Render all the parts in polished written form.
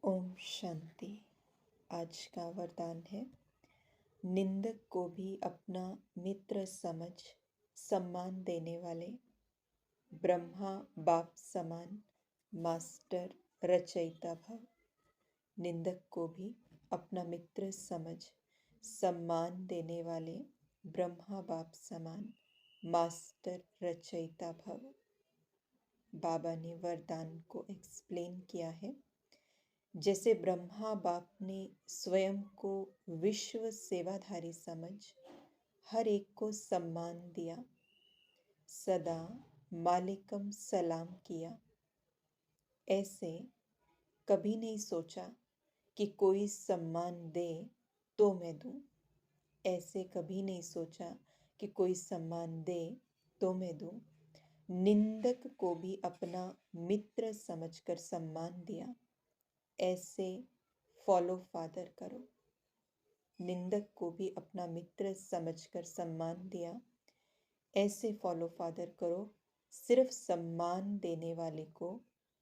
ओम शांति। आज का वरदान है, निंदक को भी अपना मित्र समझ सम्मान देने वाले ब्रह्मा बाप समान मास्टर रचयिता भव। निंदक को भी अपना मित्र समझ सम्मान देने वाले ब्रह्मा बाप समान मास्टर रचयिता भव। बाबा ने वरदान को एक्सप्लेन किया है। जैसे ब्रह्मा बाप ने स्वयं को विश्व सेवाधारी समझ हर एक को सम्मान दिया, सदा मालिकम सलाम किया, ऐसे कभी नहीं सोचा कि कोई सम्मान दे तो मैं दूं। ऐसे कभी नहीं सोचा कि कोई सम्मान दे तो मैं दूं। निंदक को भी अपना मित्र समझकर सम्मान दिया, ऐसे फॉलो फादर करो। निंदक को भी अपना मित्र समझकर सम्मान दिया, ऐसे फॉलो फादर करो। सिर्फ सम्मान देने वाले को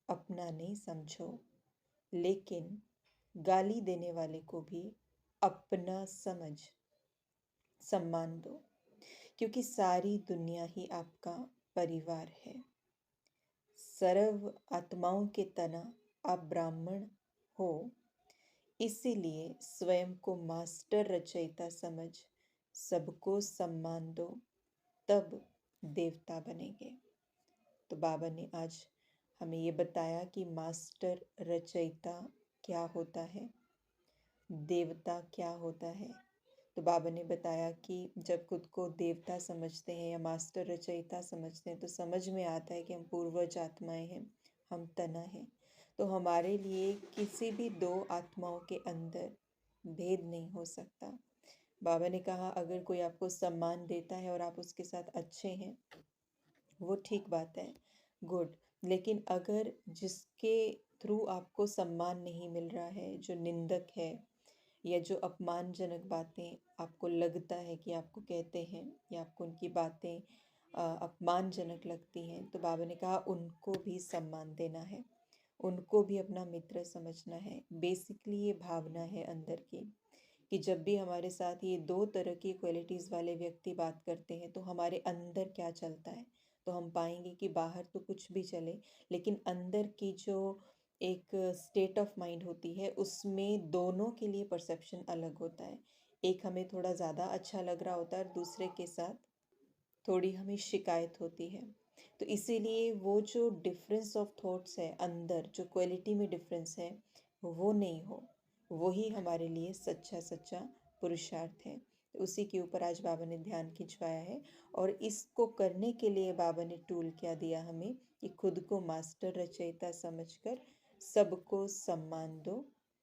अपना नहीं समझो, लेकिन गाली देने वाले को भी अपना समझ सम्मान दो, क्योंकि सारी दुनिया ही आपका परिवार है। सर्व आत्माओं के तना आप ब्राह्मण हो, इसीलिए स्वयं को मास्टर रचयिता समझ सबको सम्मान दो, तब देवता बनेंगे। तो बाबा ने आज हमें ये बताया कि मास्टर रचयिता क्या होता है, देवता क्या होता है। तो बाबा ने बताया कि जब खुद को देवता समझते हैं या मास्टर रचयिता समझते हैं तो समझ में आता है कि हम पूर्वज आत्माएं हैं, हम तना हैं। तो हमारे लिए किसी भी दो आत्माओं के अंदर भेद नहीं हो सकता। बाबा ने कहा, अगर कोई आपको सम्मान देता है और आप उसके साथ अच्छे हैं, वो ठीक बात है, गुड। लेकिन अगर जिसके थ्रू आपको सम्मान नहीं मिल रहा है, जो निंदक है या जो अपमानजनक बातें आपको लगता है कि आपको कहते हैं या आपको उनकी बातें अपमानजनक लगती हैं, तो बाबा ने कहा उनको भी सम्मान देना है, उनको भी अपना मित्र समझना है। बेसिकली ये भावना है अंदर की कि जब भी हमारे साथ ये दो तरह की क्वालिटीज़ वाले व्यक्ति बात करते हैं तो हमारे अंदर क्या चलता है, तो हम पाएंगे कि बाहर तो कुछ भी चले, लेकिन अंदर की जो एक स्टेट ऑफ माइंड होती है उसमें दोनों के लिए परसेप्शन अलग होता है। एक हमें थोड़ा ज़्यादा अच्छा लग रहा होता है और दूसरे के साथ थोड़ी हमें शिकायत होती है। तो इसीलिए वो जो डिफरेंस ऑफ थॉट्स है अंदर, जो क्वालिटी में डिफरेंस है, वो नहीं हो, वही हमारे लिए सच्चा सच्चा पुरुषार्थ है। तो उसी के ऊपर आज बाबा ने ध्यान खिंचवाया है। और इसको करने के लिए बाबा ने टूल क्या दिया हमें कि खुद को मास्टर रचयिता समझकर सबको सम्मान दो,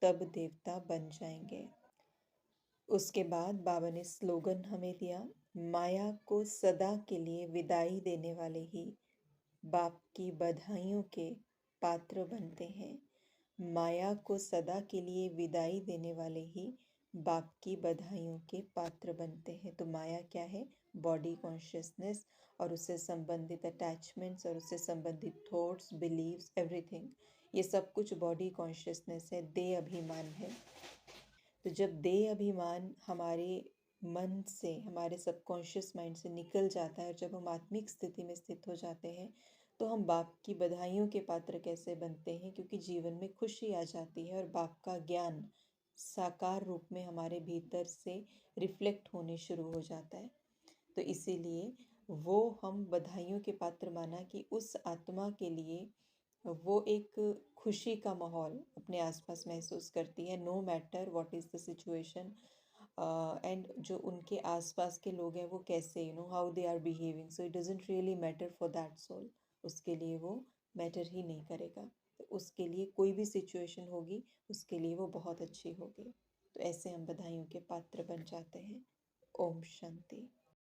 तब देवता बन जाएंगे। उसके बाद बाबा ने स्लोगन हमें दिया, माया को सदा के लिए विदाई देने वाले ही बाप की बधाइयों के पात्र बनते हैं। माया को सदा के लिए विदाई देने वाले ही बाप की बधाइयों के पात्र बनते हैं। तो माया क्या है? बॉडी कॉन्शियसनेस और उससे संबंधित अटैचमेंट्स और उससे संबंधित थॉट्स, बिलीव्स, एवरीथिंग, ये सब कुछ बॉडी कॉन्शियसनेस है, देह अभिमान है। तो जब देह अभिमान हमारे मन से, हमारे सबकॉन्शियस माइंड से निकल जाता है और जब हम आत्मिक स्थिति में स्थित हो जाते हैं, तो हम बाप की बधाइयों के पात्र कैसे बनते हैं? क्योंकि जीवन में खुशी आ जाती है और बाप का ज्ञान साकार रूप में हमारे भीतर से रिफ्लेक्ट होने शुरू हो जाता है। तो इसीलिए वो हम बधाइयों के पात्र माना कि उस आत्मा के लिए वो एक खुशी का माहौल अपने आसपास महसूस करती है, no matter what is the situation. And जो उनके आसपास के लोग हैं वो कैसे, how they are behaving, so it doesn't really matter for that soul. उसके लिए वो मैटर ही नहीं करेगा। तो उसके लिए कोई भी सिचुएशन होगी, उसके लिए वो बहुत अच्छी होगी। तो ऐसे हम बधाइयों के पात्र बन जाते हैं। ओम शांति।